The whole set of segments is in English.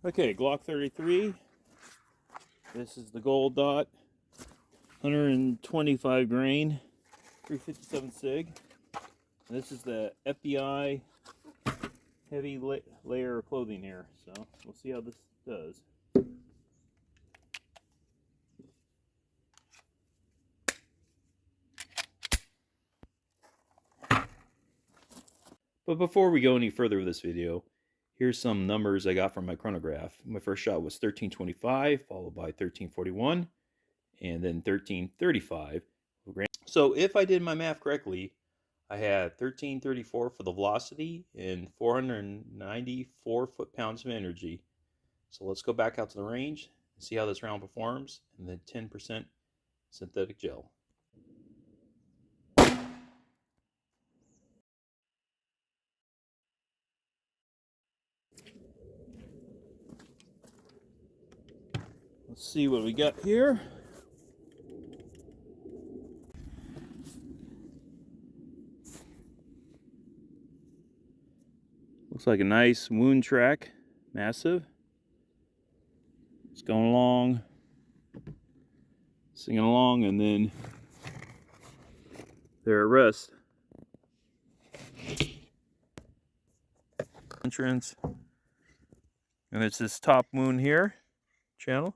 Okay, Glock 33. This is the Gold Dot, 125 grain, 357 SIG. And this is the FBI heavy layer of clothing here. So we'll see how this does. But before we go any further with this video, here's some numbers I got from my chronograph. My first shot was 1325, followed by 1341, and then 1335. So if I did my math correctly, I had 1334 for the velocity and 494 foot-pounds of energy. So let's go back out to the range and see how this round performs, and then 10% synthetic gel. Let's see what we got here. Looks like a nice wound track, massive. It's going along, singing along, and then they're at rest. Entrance, and it's this top wound here, channel.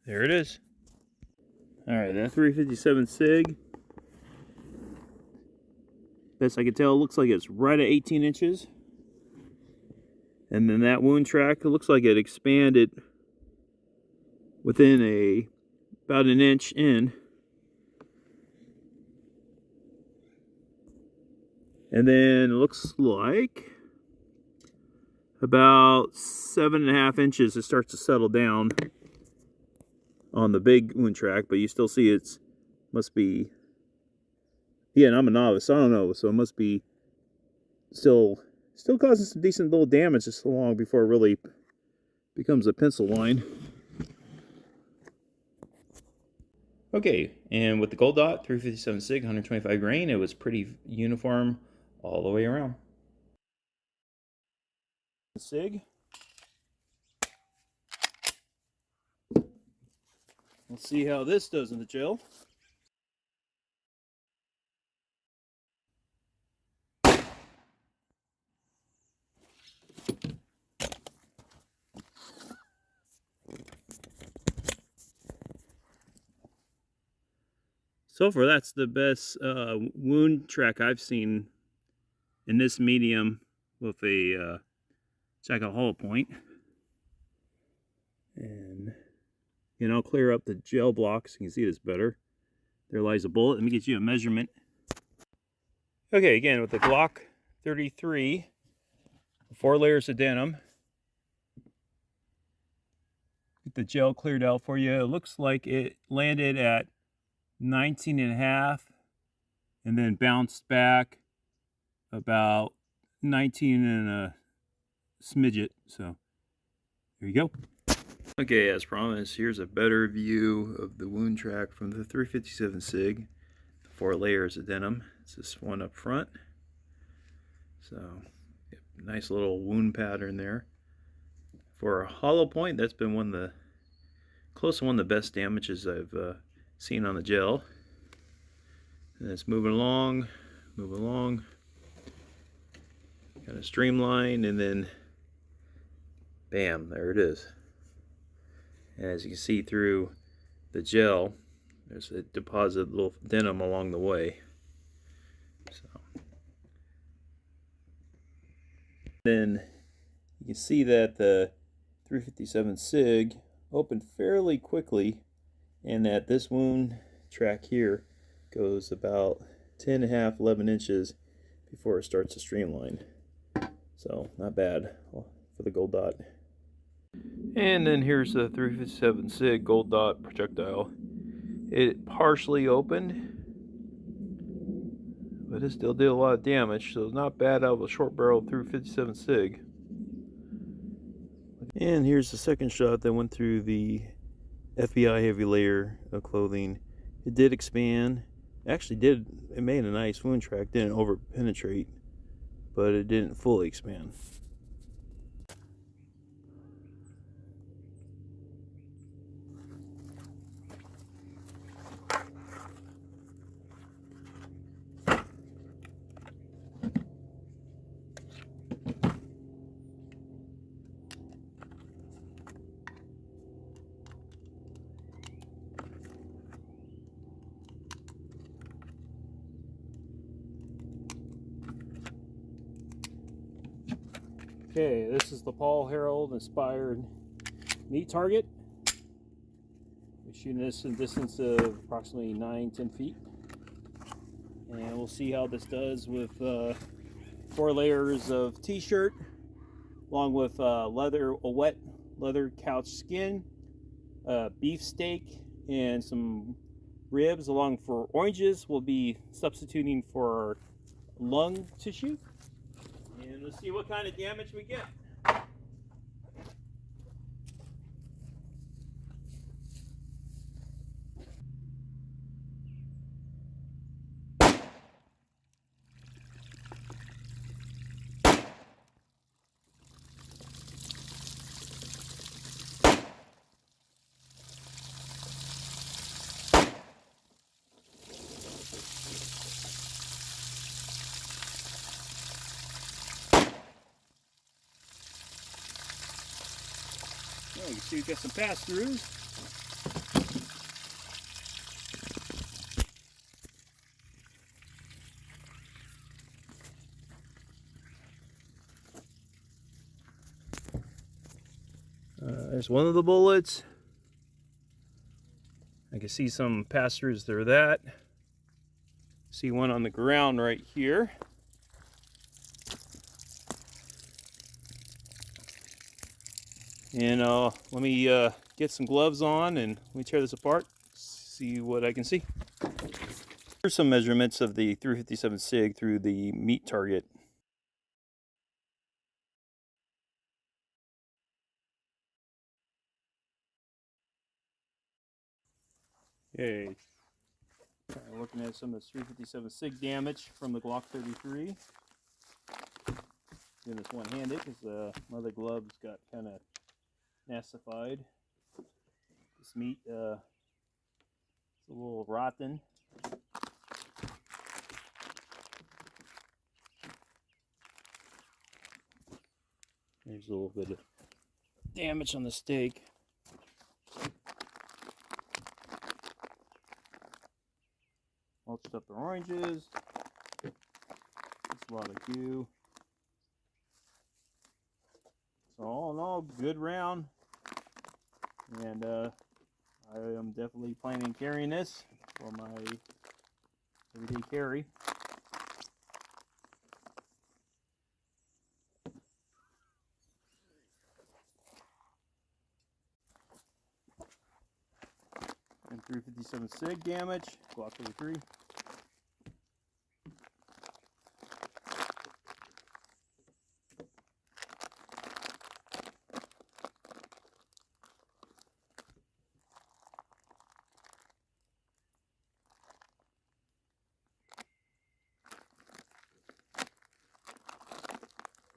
There it is. All right, that 357 SIG. Best I can tell, it looks like it's right at 18 inches. And then that wound track, it looks like it expanded within about an inch in. And then it looks like about 7.5 inches it starts to settle down on the big wound track, but you still see it's must be, yeah, and I'm a novice, so I don't know, so it must be still causing some decent little damage just so long before it really becomes a pencil line. Okay, and with the Gold Dot 357 SIG 125 grain, it was pretty uniform all the way around. SIG. Let's see how this does in the gel. So far, that's the best wound track I've seen in this medium with a second hollow point. And I'll clear up the gel blocks so you can see this better. There lies a bullet. Let me get you a measurement. Okay, again with the Glock 33, 4 layers of denim. Get the gel cleared out for you. It looks like it landed at 19.5 and then bounced back about 19 and a smidget. So there you go. Okay, as promised, here's a better view of the wound track from the 357 SIG. 4 layers of denim. It's this one up front. So nice little wound pattern there. For a hollow point, that's been one of the best damages I've seen on the gel. And it's moving along, kind of streamlined, and then bam, there it is. And as you can see through the gel, there's a deposit of little denim along the way. So then you can see that the 357 SIG opened fairly quickly, and that this wound track here goes about 10.5, 11 inches before it starts to streamline. So not bad for the Gold Dot. And then here's the 357 SIG Gold Dot projectile. It partially opened, but it still did a lot of damage, so not bad out of a short barrel 357 SIG. And here's the second shot that went through the FBI heavy layer of clothing. It did expand. It made a nice wound track, didn't over penetrate, but it didn't fully expand. Okay, this is the Paul Harold inspired meat target. We're shooting this in a distance of approximately 9-10 feet. And we'll see how this does with 4 layers of t-shirt, along with a wet leather couch skin, beef steak, and some ribs. Along for oranges, we'll be substituting for lung tissue. And let's see what kind of damage we get. Oh, you can see we've got some pass-throughs. There's one of the bullets. I can see some pass-throughs through that. See one on the ground right here. And let me get some gloves on and let me tear this apart, see what I can see. Here's some measurements of the 357 SIG through the meat target. Okay, looking at some of the 357 SIG damage from the Glock 33. Doing this one-handed because my other gloves got kind of nastified. This meat is a little rotten. There's a little bit of damage on the steak. Mulched up the oranges. Just a lot of goo. So all in all, good round. And I am definitely planning on carrying this for my everyday carry. And 357 SIG damage, Glock 33.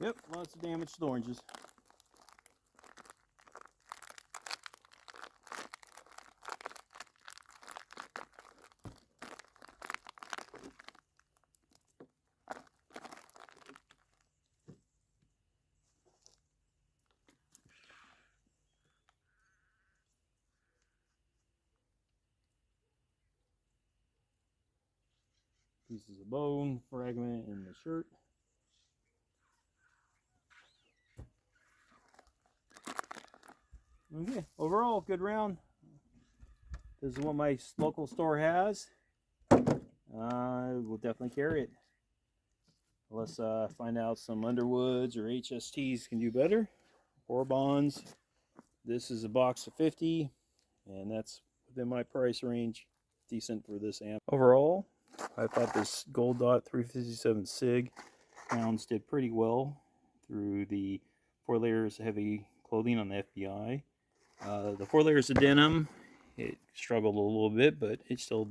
Yep, lots of damage to the oranges. Pieces of bone, fragment in the shirt. Okay, overall, good round. This is what my local store has. We'll definitely carry it. Unless I find out some Underwoods or HSTs can do better. Or bonds. This is a box of 50, and that's within my price range. Decent for this amp. Overall, I thought this Gold Dot 357 SIG rounds did pretty well through the 4 layers of heavy clothing on the FBI. The 4 layers of denim It struggled a little bit, but it still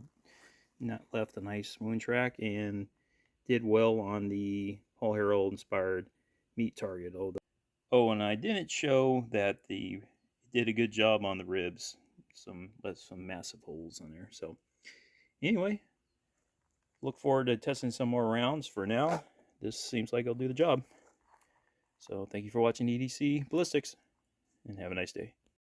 not left a nice wound track and did well on the Paul Harrell inspired meat target. Oh, and I didn't show that it did a good job on the ribs. Left some massive holes in there. So anyway, look forward to testing some more rounds. For now, this seems like it'll do the job. So thank you for watching EDC Ballistics, and have a nice day.